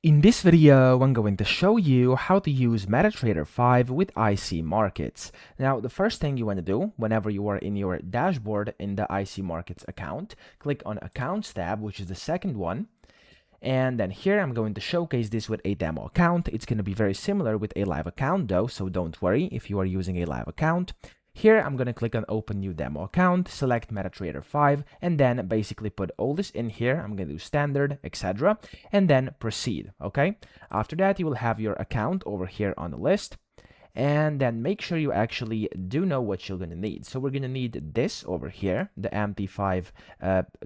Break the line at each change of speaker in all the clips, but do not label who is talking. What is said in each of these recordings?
In this video, I'm going to show you how to use MetaTrader 5 with IC markets. Now, the first thing you want to do whenever you are in your dashboard in the IC markets account, click on Accounts tab, which is the second one. And then here I'm going to showcase this with a demo account. It's going to be very similar with a live account though, so don't worry if you are using a live account. Here I'm going to click on Open New Demo Account, select MetaTrader 5, and then basically put all this in here. I'm going to do Standard, etc., and then Proceed, okay? After that, you will have your account over here on the list, and then make sure you actually do know what you're going to need. So we're going to need this over here, the MT5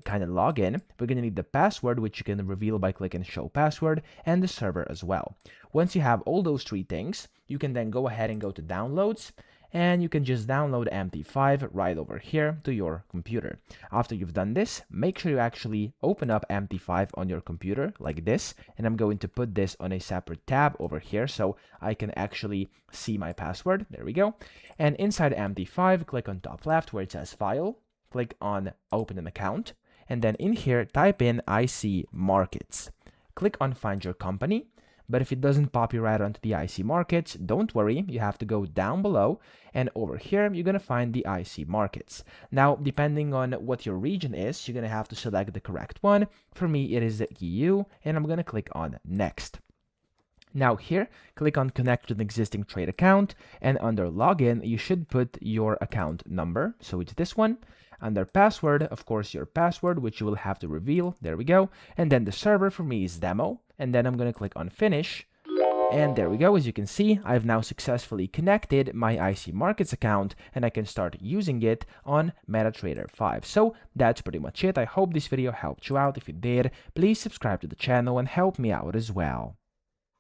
kind of login. We're going to need the password, which you can reveal by clicking Show Password, and the server as well. Once you have all those three things, you can then go ahead and go to Downloads, and you can just download MT5 right over here to your computer. After you've done this, make sure you actually open up MT5 on your computer like this, and I'm going to put this on a separate tab over here so I can actually see my password. There we go. And inside MT5, click on top left where it says File, click on Open an Account, and then in here, type in IC Markets. Click on Find Your Company. But if it doesn't pop you right onto the IC markets, don't worry, you have to go down below, and over here you're going to find the IC markets. Now, depending on what your region is, you're going to have to select the correct one. For me, it is the EU, and I'm going to click on Next. Now here, click on Connect to an existing trade account, and under Login, you should put your account number, so it's this one. Under Password, of course, your password, which you will have to reveal, there we go. And then the server for me is Demo, and then I'm going to click on Finish. And there we go. As you can see, I've now successfully connected my IC Markets account, and I can start using it on MetaTrader 5. So that's pretty much it. I hope this video helped you out. If it did, please subscribe to the channel and help me out as well.